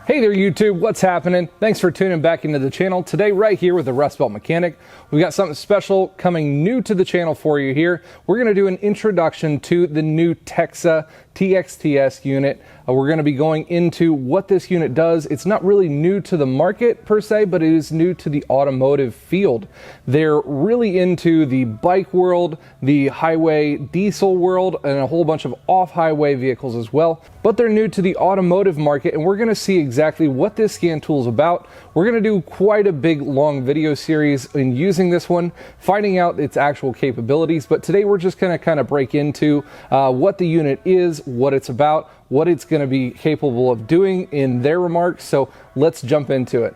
Hey there YouTube, what's happening? Thanks for tuning back into the channel. Today right here with the Rust Belt Mechanic, we've got something special coming new to the channel for you here. We're going to do an introduction to the new Texa TXTS unit. We're going to be going into what this unit does. It's not really new to the market per se, but it is new to the automotive field. They're really into the bike world, the highway diesel world, and a whole bunch of off-highway vehicles as well. But they're new to the automotive market, and we're going to see exactly what this scan tool is about. We're going to do quite a big long video series in using this one, finding out its actual capabilities. But today we're just going to kind of break into what the unit is, what it's about, what it's going to be capable of doing in their remarks. So let's jump into it.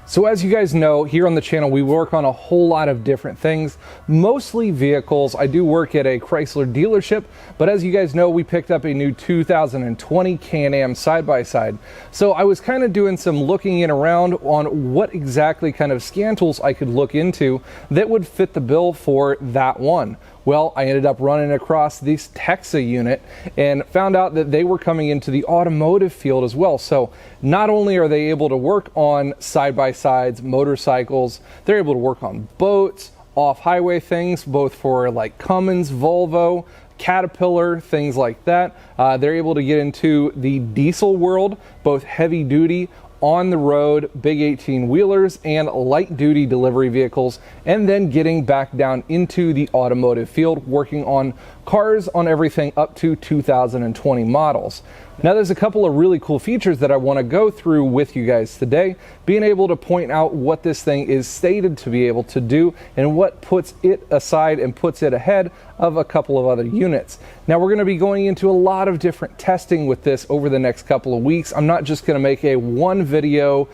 So as you guys know, here on the channel, we work on a whole lot of different things, mostly vehicles. I do work at a Chrysler dealership, but as you guys know, we picked up a new 2020 Can-Am side-by-side. So I was kind of doing some looking in around on what exactly kind of scan tools I could look into that would fit the bill for that one. Well, I ended up running across this Texa unit and found out that they were coming into the automotive field as well. So not only are they able to work on side-by-sides, motorcycles, they're able to work on boats, off-highway things, both for like Cummins, Volvo, Caterpillar, things like that. They're able to get into the diesel world, both heavy duty, on the road, big 18-wheelers and light-duty delivery vehicles, and then getting back down into the automotive field, working on cars on everything up to 2020 models. Now there's a couple of really cool features that I want to go through with you guys today, being able to point out what this thing is stated to be able to do and what puts it aside and puts it ahead of a couple of other units. Now we're going to be going into a lot of different testing with this over the next couple of weeks. I'm not just going to make a one video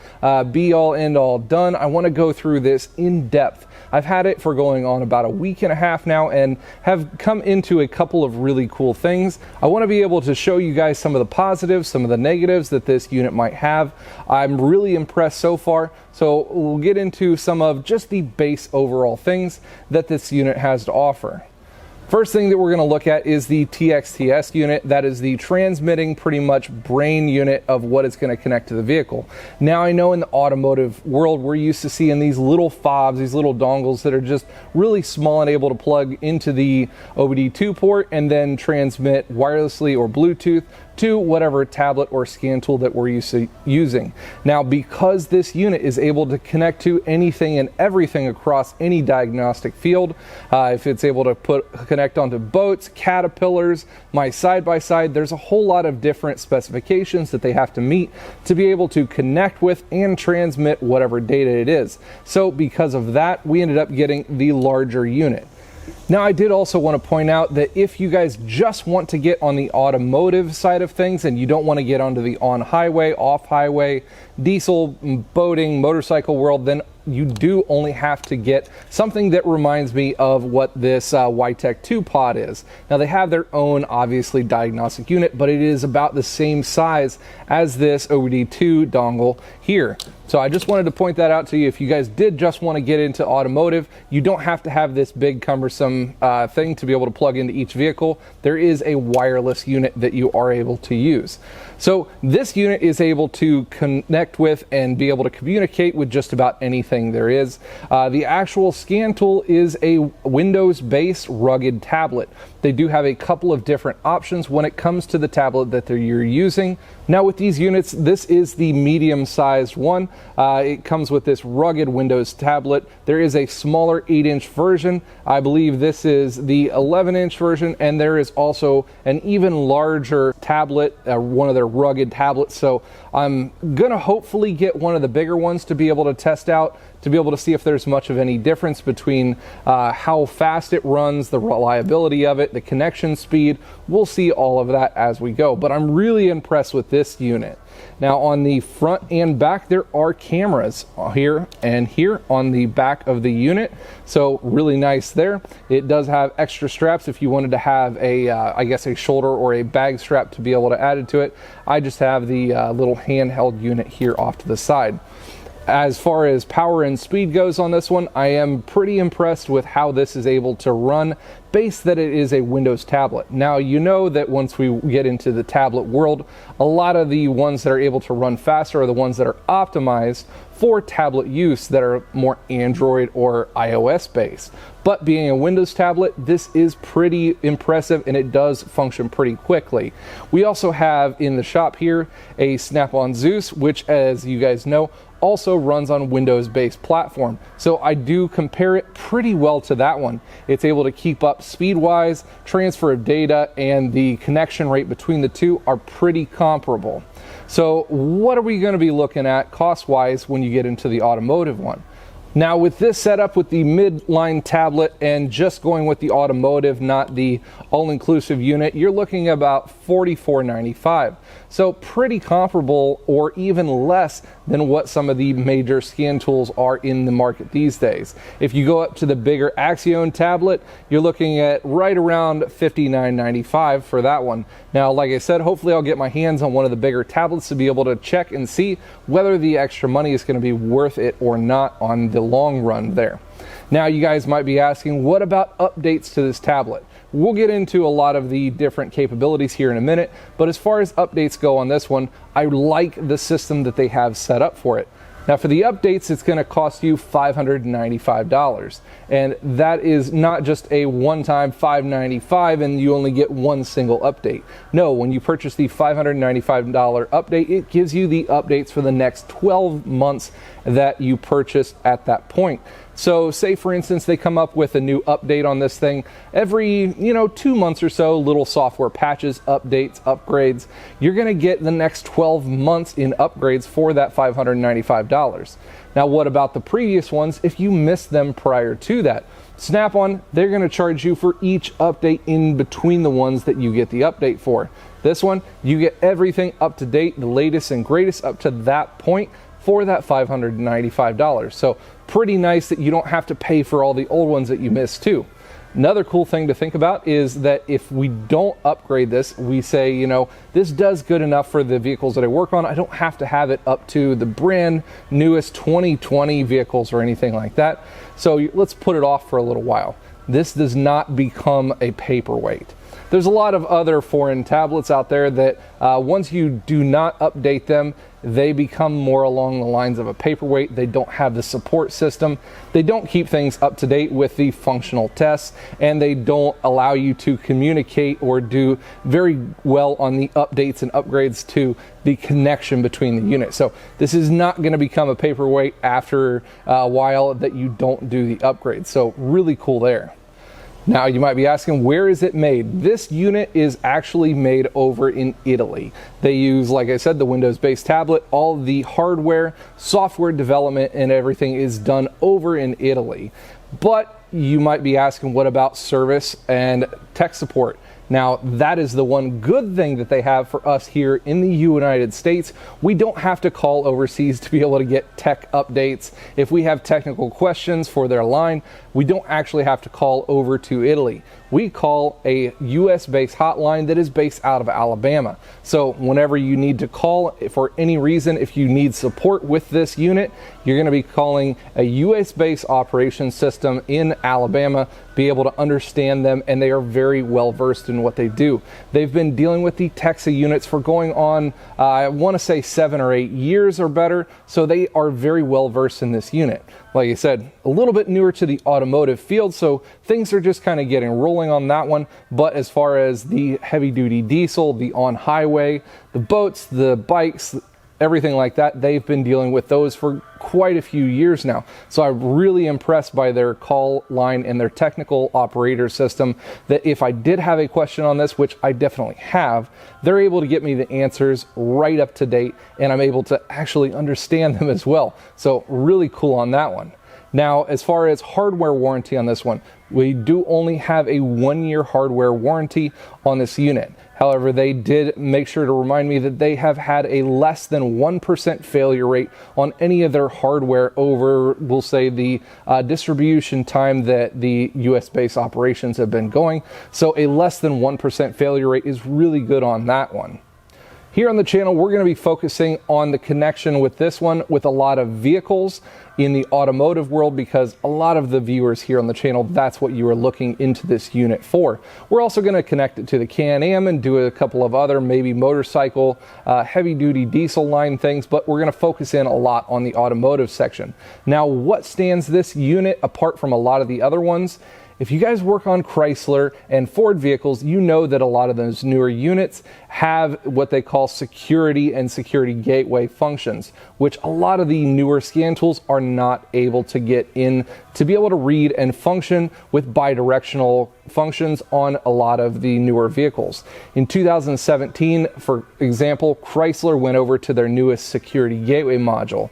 be all end all done. I want to go through this in depth. I've had it for going on about a week and a half now and have come into a couple of really cool things. I want to be able to show you guys some of the positives, some of the negatives that this unit might have. I'm really impressed so far, so we'll get into some of just the base overall things that this unit has to offer. First thing that we're going to look at is the TXTS unit. That is the transmitting pretty much brain unit of what is going to connect to the vehicle. Now I know in the automotive world we're used to seeing these little fobs, these little dongles that are just really small and able to plug into the OBD2 port and then transmit wirelessly or Bluetooth to whatever tablet or scan tool that we're used to using. Now, because this unit is able to connect to anything and everything across any diagnostic field, if it's able to connect onto boats, Caterpillars, my side-by-side, there's a whole lot of different specifications that they have to meet to be able to connect with and transmit whatever data it is. So because of that, we ended up getting the larger unit. Now, I did also want to point out that if you guys just want to get on the automotive side of things and you don't want to get onto the on-highway, off-highway, diesel, boating, motorcycle world, then you do only have to get something that reminds me of what this YTech 2 pod is. Now they have their own obviously diagnostic unit, but it is about the same size as this OBD2 dongle here. So I just wanted to point that out to you. If you guys did just want to get into automotive, you don't have to have this big cumbersome thing to be able to plug into each vehicle. There is a wireless unit that you are able to use. So this unit is able to connect with and be able to communicate with just about anything there is. The actual scan tool is a Windows-based rugged tablet. They do have a couple of different options when it comes to the tablet that you're using. Now with these units, this is the medium-sized one. It comes with this rugged Windows tablet. There is a smaller 8-inch version. I believe this is the 11-inch version, and there is also an even larger tablet, one of their rugged tablets. So I'm gonna hopefully get one of the bigger ones to be able to test out, to be able to see if there's much of any difference between how fast it runs, the reliability of it, the connection speed. We'll see all of that as we go, but I'm really impressed with this unit. Now on the front and back, there are cameras here and here on the back of the unit, so really nice there. It does have extra straps if you wanted to have a I guess a shoulder or a bag strap to be able to add it to it. I just have the little handheld unit here off to the side. As far as power and speed goes on this one, I am pretty impressed with how this is able to run, based that it is a Windows tablet. Now, you know that once we get into the tablet world, a lot of the ones that are able to run faster are the ones that are optimized for tablet use that are more Android or iOS based. But being a Windows tablet, this is pretty impressive and it does function pretty quickly. We also have in the shop here a Snap-on Zeus, which, as you guys know, also runs on Windows-based platform. So I do compare it pretty well to that one. It's able to keep up speed-wise, transfer of data, and the connection rate between the two are pretty comparable. So what are we going to be looking at cost-wise when you get into the automotive one? Now, with this setup with the midline tablet and just going with the automotive, not the all-inclusive unit, you're looking at about $44.95. So pretty comparable or even less than what some of the major scan tools are in the market these days. If you go up to the bigger Axion tablet, you're looking at right around $59.95 for that one. Now, like I said, hopefully I'll get my hands on one of the bigger tablets to be able to check and see whether the extra money is going to be worth it or not on the long run there. Now, you guys might be asking, what about updates to this tablet? We'll get into a lot of the different capabilities here in a minute, but as far as updates go on this one, I like the system that they have set up for it. Now, for the updates, it's going to cost you $595, and that is not just a one-time $595 and you only get one single update. No, when you purchase the $595 update, it gives you the updates for the next 12 months that you purchased at that point. So say, for instance, they come up with a new update on this thing every, 2 months or so, little software patches, updates, upgrades. You're going to get the next 12 months in upgrades for that $595. Now, what about the previous ones if you missed them prior to that? Snap-on, they're going to charge you for each update in between the ones that you get the update for. This one, you get everything up to date, the latest and greatest up to that point for that $595. So pretty nice that you don't have to pay for all the old ones that you missed too. Another cool thing to think about is that if we don't upgrade this, we say, this does good enough for the vehicles that I work on. I don't have to have it up to the brand newest 2020 vehicles or anything like that. So let's put it off for a little while. This does not become a paperweight. There's a lot of other foreign tablets out there that once you do not update them, they become more along the lines of a paperweight. They don't have the support system. They don't keep things up to date with the functional tests, and they don't allow you to communicate or do very well on the updates and upgrades to the connection between the units. So this is not going to become a paperweight after a while that you don't do the upgrades. So really cool there. Now, you might be asking, where is it made? This unit is actually made over in Italy. They use, like I said, the Windows-based tablet. All the hardware, software development, and everything is done over in Italy. But you might be asking, what about service and tech support? Now, that is the one good thing that they have for us here in the United States. We don't have to call overseas to be able to get tech updates. If we have technical questions for their line, we don't actually have to call over to Italy. We call a US-based hotline that is based out of Alabama. So whenever you need to call for any reason, if you need support with this unit, you're going to be calling a US-based operation system in Alabama, be able to understand them, and they are very well versed in what they do. They've been dealing with the Texa units for going on, I want to say 7 or 8 years or better, so they are very well versed in this unit. Like I said, a little bit newer to the automotive field, so things are just kind of getting rolling on that one. But as far as the heavy-duty diesel, the on-highway, the boats, the bikes, everything like that, they've been dealing with those for quite a few years now. So I'm really impressed by their call line and their technical operator system, that if I did have a question on this, which I definitely have, they're able to get me the answers right up to date, and I'm able to actually understand them as well. So really cool on that one. Now, as far as hardware warranty on this one, we do only have a 1-year hardware warranty on this unit. However, they did make sure to remind me that they have had a less than 1% failure rate on any of their hardware over, we'll say, the distribution time that the US-based operations have been going. So a less than 1% failure rate is really good on that one. Here on the channel, we're going to be focusing on the connection with this one with a lot of vehicles in the automotive world, because a lot of the viewers here on the channel, that's what you are looking into this unit for. We're also going to connect it to the Can-Am and do a couple of other maybe motorcycle, heavy duty diesel line things, but we're going to focus in a lot on the automotive section. Now, what stands this unit apart from a lot of the other ones? If you guys work on Chrysler and Ford vehicles, you know that a lot of those newer units have what they call security and security gateway functions, which a lot of the newer scan tools are not able to get in to be able to read and function with bidirectional functions on a lot of the newer vehicles. In 2017, for example, Chrysler went over to their newest security gateway module.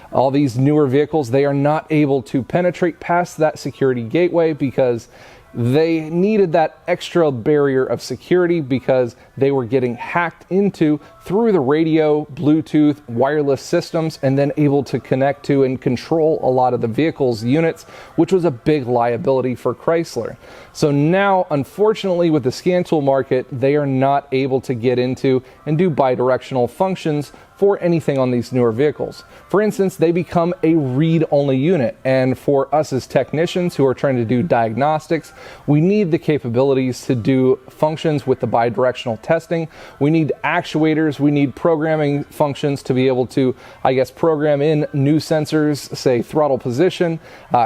All these newer vehicles, they are not able to penetrate past that security gateway because they needed that extra barrier of security, because they were getting hacked into through the radio, Bluetooth, wireless systems, and then able to connect to and control a lot of the vehicle's units, which was a big liability for Chrysler. So now, unfortunately, with the scan tool market, they are not able to get into and do bidirectional functions for anything on these newer vehicles. For instance, they become a read-only unit, and for us as technicians who are trying to do diagnostics, we need the capabilities to do functions with the bidirectional testing. We need actuators, we need programming functions to be able to, I guess, program in new sensors, say throttle position,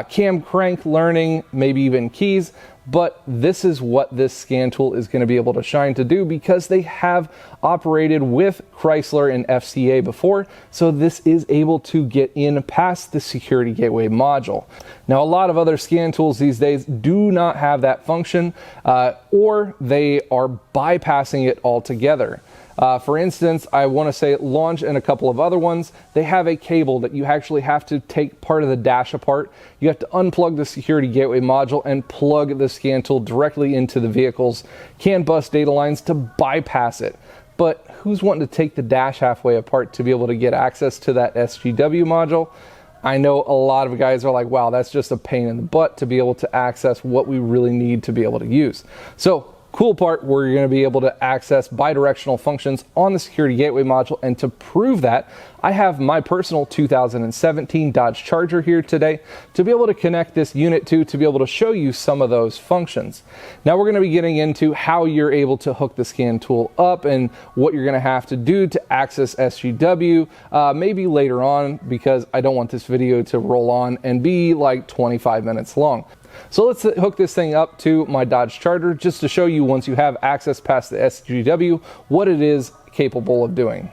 cam crank learning, maybe even keys. But this is what this scan tool is going to be able to shine to do, because they have operated with Chrysler and FCA before. So this is able to get in past the security gateway module. Now, a lot of other scan tools these days do not have that function, or they are bypassing it altogether. For instance, I want to say Launch and a couple of other ones, they have a cable that you actually have to take part of the dash apart. You have to unplug the security gateway module and plug the scan tool directly into the vehicle's CAN bus data lines to bypass it. But who's wanting to take the dash halfway apart to be able to get access to that SGW module? I know a lot of guys are like, wow, that's just a pain in the butt to be able to access what we really need to be able to use. So, cool part, we're going to be able to access bidirectional functions on the security gateway module, and to prove that, I have my personal 2017 Dodge Charger here today to be able to connect this unit to be able to show you some of those functions. Now we're going to be getting into how you're able to hook the scan tool up and what you're going to have to do to access SGW maybe later on, because I don't want this video to roll on and be like 25 minutes long. So let's hook this thing up to my Dodge Charger just to show you, once you have access past the SGW, what it is capable of doing.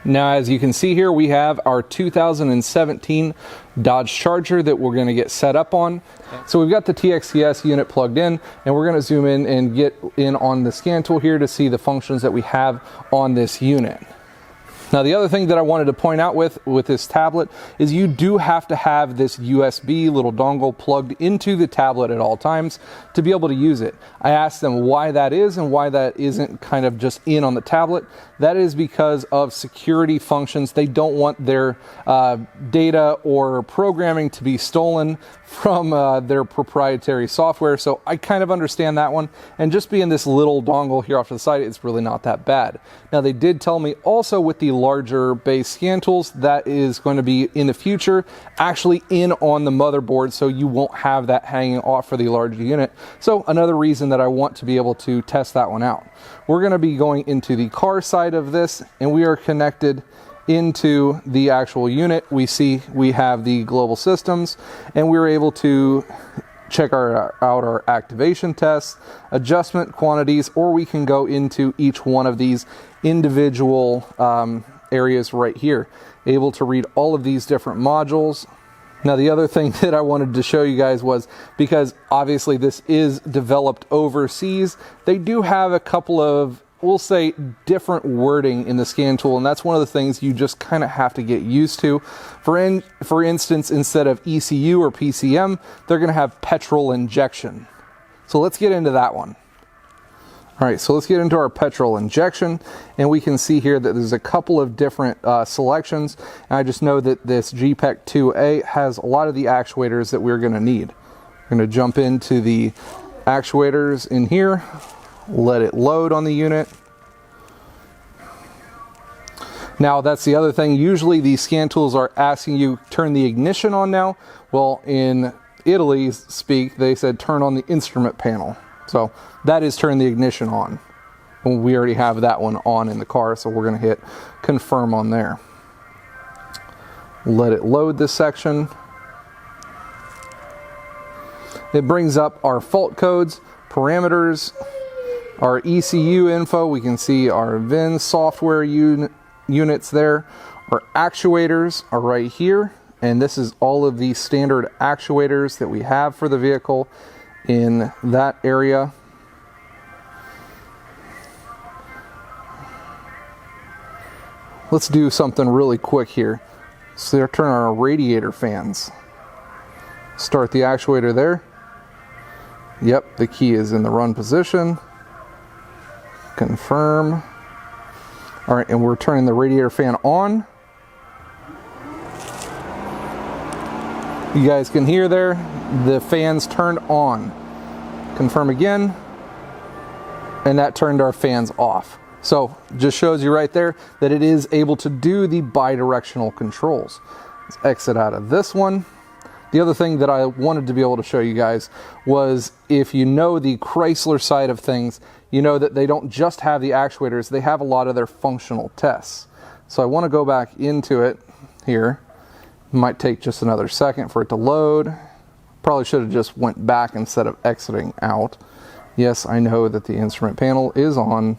Now, as you can see here, we have our 2017 Dodge Charger that we're going to get set up on. So we've got the TXTS unit plugged in, and we're going to zoom in and get in on the scan tool here to see the functions that we have on this unit. Now, the other thing that I wanted to point out with this tablet is you do have to have this USB little dongle plugged into the tablet at all times to be able to use it. I asked them why that is and why that isn't kind of just in on the tablet. That is because of security functions. They don't want their data or programming to be stolen from their proprietary software. So I kind of understand that one. And just being this little dongle here off to the side, it's really not that bad. Now, they did tell me also with the larger base scan tools, that is going to be in the future actually in on the motherboard, so you won't have that hanging off for the larger unit. So another reason that I want to be able to test that one out. We're going to be going into the car side of this, and we are connected into the actual unit. We see we have the global systems, and we're able to check out our activation tests, adjustment quantities, or we can go into each one of these individual areas right here, able to read all of these different modules. Now, the other thing that I wanted to show you guys was, because obviously this is developed overseas, they do have a couple of, we'll say, different wording in the scan tool, and that's one of the things you just kind of have to get used to. For instance, instead of ECU or PCM, they're going to have Petrol Injection. So let's get into that one. All right, so let's get into our Petrol Injection, and we can see here that there's a couple of different selections. And I just know that this GPEC 2A has a lot of the actuators that we're going to need. We're going to jump into the actuators in here, let it load on the unit. Now that's the other thing. Usually these scan tools are asking you turn the ignition on now. Well, in Italy's speak, they said turn on the instrument panel. So that is turn the ignition on. And we already have that one on in the car, so we're going to hit confirm on there. Let it load this section. It brings up our fault codes, parameters, our ECU info. We can see our VIN software units there. Our actuators are right here, and this is all of the standard actuators that we have for the vehicle in that area. Let's do something really quick here. So turn on our radiator fans. Start the actuator there. Yep, the key is in the run position. Confirm. All right, and we're turning the radiator fan on. You guys can hear there, the fans turned on. Confirm again, and that turned our fans off. So just shows you right there that it is able to do the bidirectional controls. Let's exit out of this one. The other thing that I wanted to be able to show you guys was, if you know the Chrysler side of things, you know that they don't just have the actuators, they have a lot of their functional tests. So I want to go back into it here. It might take just another second for it to load. Probably should have just went back instead of exiting out. Yes, I know that the instrument panel is on.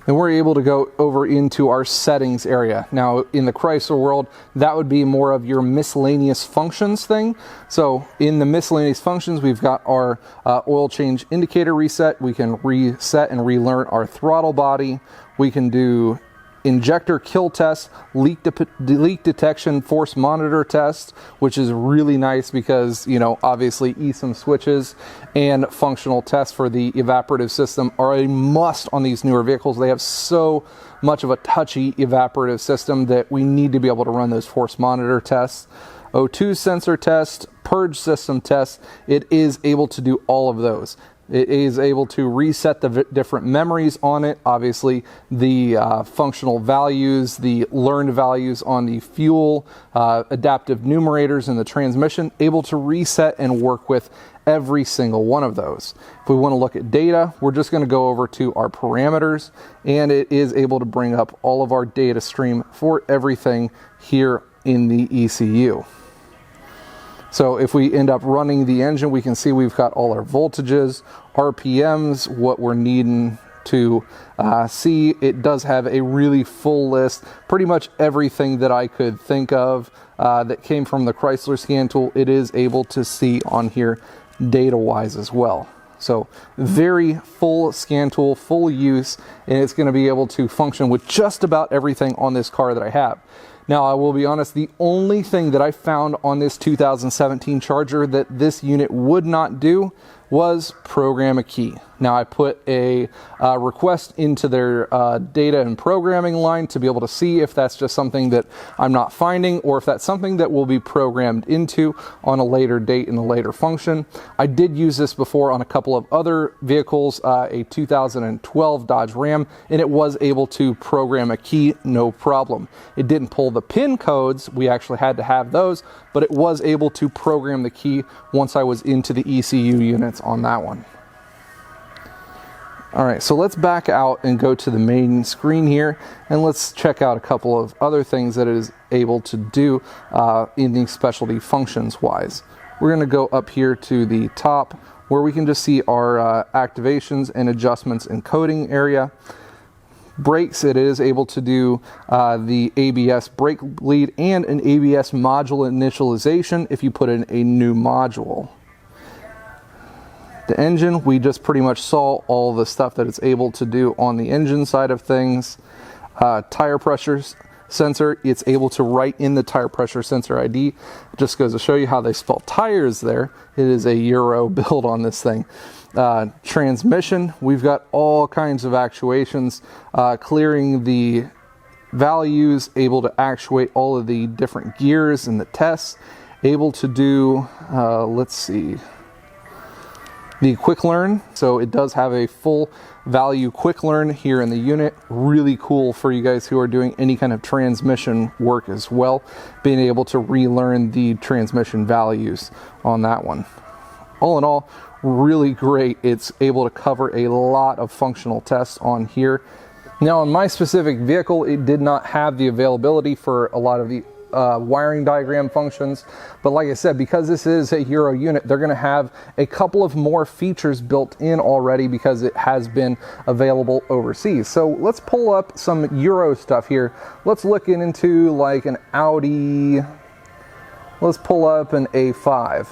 Then we're able to go over into our settings area. Now in the Chrysler world, that would be more of your miscellaneous functions thing. So in the miscellaneous functions, we've got our oil change indicator reset. We can reset and relearn our throttle body. We can do injector kill test, leak detection, force monitor test, which is really nice because, you know, obviously ESIM switches and functional tests for the evaporative system are a must on these newer vehicles. They have so much of a touchy evaporative system that we need to be able to run those force monitor tests. O2 sensor test, purge system test, it is able to do all of those. It is able to reset the different memories on it. Obviously, the functional values, the learned values on the fuel, adaptive numerators in the transmission, able to reset and work with every single one of those. If we want to look at data, we're just going to go over to our parameters, and it is able to bring up all of our data stream for everything here in the ECU. So if we end up running the engine, we can see we've got all our voltages, RPMs, what we're needing to see. It does have a really full list, pretty much everything that I could think of that came from the Chrysler scan tool, it is able to see on here data-wise as well. So very full scan tool, full use, and it's going to be able to function with just about everything on this car that I have. Now, I will be honest, the only thing that I found on this 2017 Charger that this unit would not do was program a key. Now, I put a request into their data and programming line to be able to see if that's just something that I'm not finding or if that's something that will be programmed into on a later date in a later function. I did use this before on a couple of other vehicles, a 2012 Dodge Ram, and it was able to program a key, no problem. It didn't pull the PIN codes, we actually had to have those, but it was able to program the key once I was into the ECU units on that one. All right, so let's back out and go to the main screen here, and let's check out a couple of other things that it is able to do in the specialty functions wise. We're going to go up here to the top where we can just see our activations and adjustments and coding area. Brakes, it is able to do the ABS brake bleed and an ABS module initialization if you put in a new module. The engine, we just pretty much saw all the stuff that it's able to do on the engine side of things. Tire pressure sensor, it's able to write in the tire pressure sensor ID. It just goes to show you how they spell tires there. It is a Euro build on this thing. Transmission, we've got all kinds of actuations, clearing the values, able to actuate all of the different gears in the tests, able to do, let's see, The quick learn, so it does have a full value quick learn here in the unit. Really cool for you guys who are doing any kind of transmission work as well, being able to relearn the transmission values on that one. All in all, really great. It's able to cover a lot of functional tests on here. Now on my specific vehicle, it did not have the availability for a lot of the wiring diagram functions, but like I said, because this is a Euro unit, they're going to have a couple of more features built in already because it has been available overseas. So let's pull up some Euro stuff here. Let's look into like an Audi. Let's pull up an A5,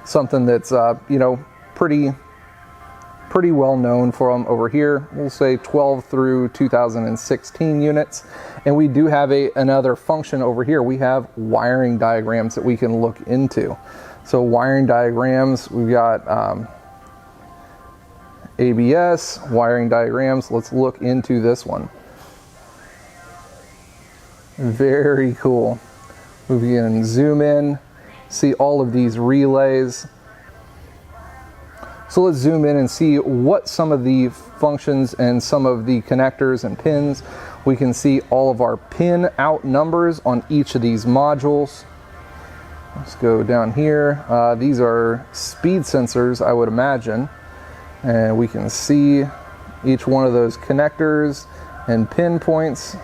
something that's you know, pretty well known for them over here. We'll say 12 through 2016 units. And we do have another function over here. We have wiring diagrams that we can look into. So wiring diagrams, we've got ABS, wiring diagrams. Let's look into this one. Very cool. We can zoom in, see all of these relays. So let's zoom in and see what some of the functions and some of the connectors and pins. We can see all of our pin out numbers on each of these modules. Let's go down here. These are speed sensors, I would imagine. And we can see each one of those connectors and pin points.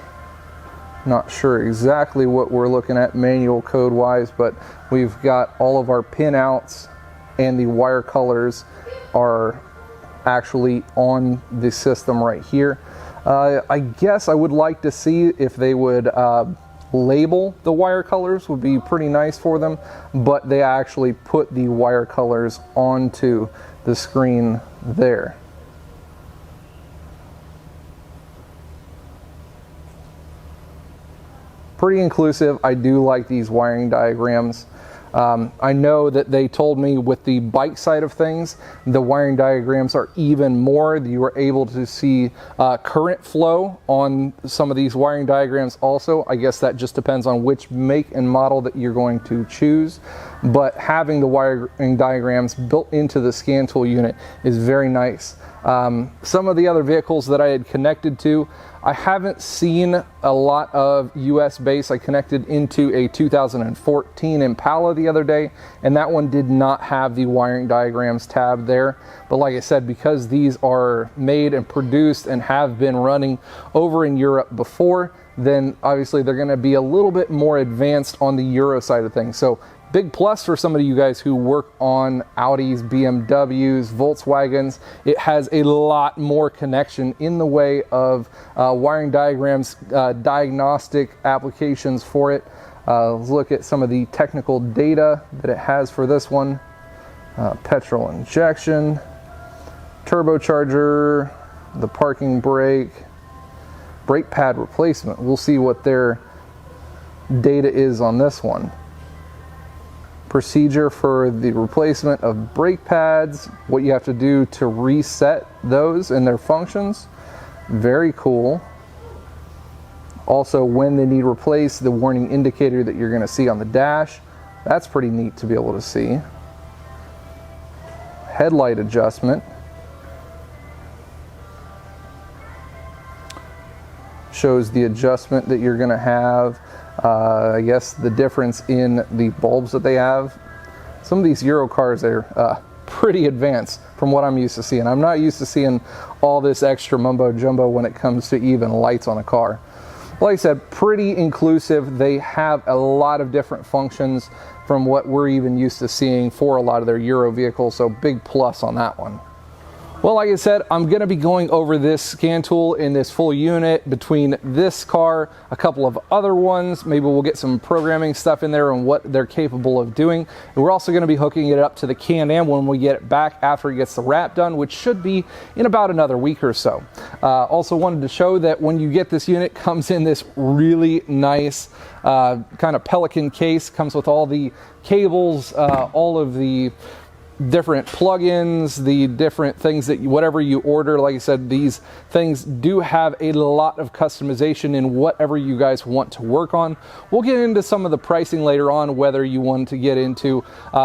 Not sure exactly what we're looking at manual code wise, but we've got all of our pin outs and the wire colors are actually on the system right here. I guess I would like to see if they would label the wire colors, would be pretty nice for them, but they actually put the wire colors onto the screen there. Pretty inclusive. I do like these wiring diagrams. I know that they told me with the bike side of things, the wiring diagrams are even more. You are able to see current flow on some of these wiring diagrams also. I guess that just depends on which make and model that you're going to choose. But having the wiring diagrams built into the scan tool unit is very nice. Some of the other vehicles that I had connected to, I haven't seen a lot of US base. I connected into a 2014 Impala the other day, and that one did not have the wiring diagrams tab there. But like I said, because these are made and produced and have been running over in Europe before, then obviously they're going to be a little bit more advanced on the Euro side of things. So big plus for some of you guys who work on Audis, BMWs, Volkswagens. It has a lot more connection in the way of wiring diagrams, diagnostic applications for it. Let's look at some of the technical data that it has for this one. Petrol injection, turbocharger, the parking brake, brake pad replacement. We'll see what their data is on this one. Procedure for the replacement of brake pads, what you have to do to reset those and their functions. Very cool. Also, when they need replaced, the warning indicator that you're going to see on the dash. That's pretty neat to be able to see. Headlight adjustment. Shows the adjustment that you're going to have. I guess the difference in the bulbs that they have. Some of these Euro cars are pretty advanced from what I'm used to seeing. I'm not used to seeing all this extra mumbo jumbo when it comes to even lights on a car. Like I said, pretty inclusive. They have a lot of different functions from what we're even used to seeing for a lot of their Euro vehicles, so big plus on that one. Well, like I said, I'm going to be going over this scan tool in this full unit between this car, a couple of other ones. Maybe we'll get some programming stuff in there and what they're capable of doing. And we're also going to be hooking it up to the Can-Am when we get it back after it gets the wrap done, which should be in about another week or so. Also wanted to show that when you get this unit, it comes in this really nice kind of Pelican case. Comes with all the cables, all of the different plugins, the different things that whatever you order. Like I said, these things do have a lot of customization in whatever you guys want to work on. We'll get into some of the pricing later on, whether you want to get into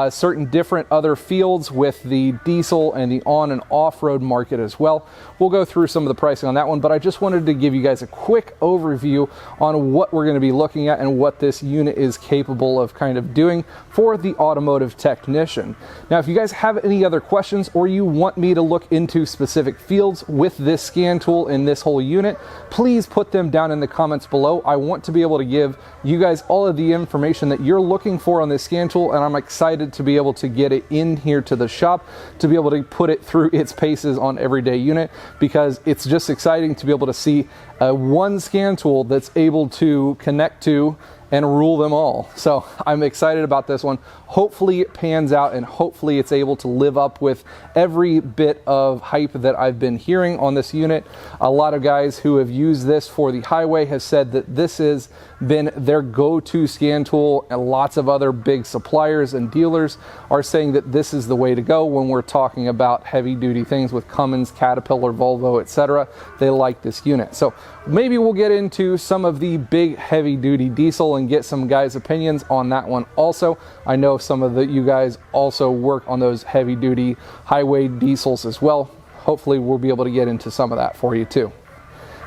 certain different other fields with the diesel and the on and off-road market as well. We'll go through some of the pricing on that one, but I just wanted to give you guys a quick overview on what we're going to be looking at and what this unit is capable of kind of doing for the automotive technician. Now, if you guys have any other questions or you want me to look into specific fields with this scan tool in this whole unit, please put them down in the comments below. I want to be able to give you guys all of the information that you're looking for on this scan tool, and I'm excited to be able to get it in here to the shop to be able to put it through its paces on everyday unit, because it's just exciting to be able to see one scan tool that's able to connect to and rule them all. So I'm excited about this one. Hopefully it pans out and hopefully it's able to live up with every bit of hype that I've been hearing on this unit. A lot of guys who have used this for the highway have said that this has been their go-to scan tool, and lots of other big suppliers and dealers are saying that this is the way to go when we're talking about heavy duty things with Cummins, Caterpillar, Volvo, etc. They like this unit. So maybe we'll get into some of the big heavy duty diesel and get some guys' opinions on that one also. I know some of you guys also work on those heavy duty highway diesels as well. Hopefully we'll be able to get into some of that for you too.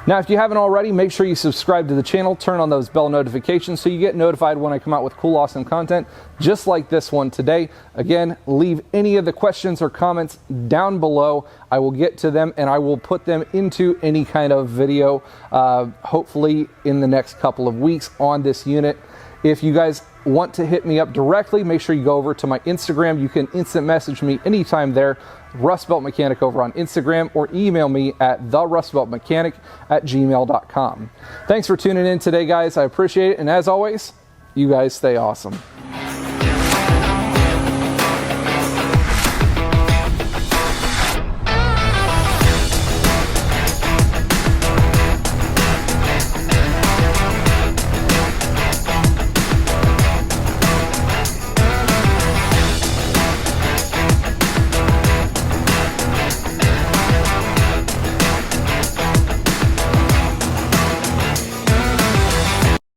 Now, if you haven't already, make sure you subscribe to the channel, turn on those bell notifications so you get notified when I come out with cool, awesome content just like this one today. Again, leave any of the questions or comments down below. I will get to them and I will put them into any kind of video, hopefully in the next couple of weeks on this unit. If you guys want to hit me up directly, make sure you go over to my Instagram. You can instant message me anytime there, therustbeltmechanic over on Instagram, or email me at therustbeltmechanic@gmail.com. Thanks for tuning in today, guys. I appreciate it. And as always, you guys stay awesome.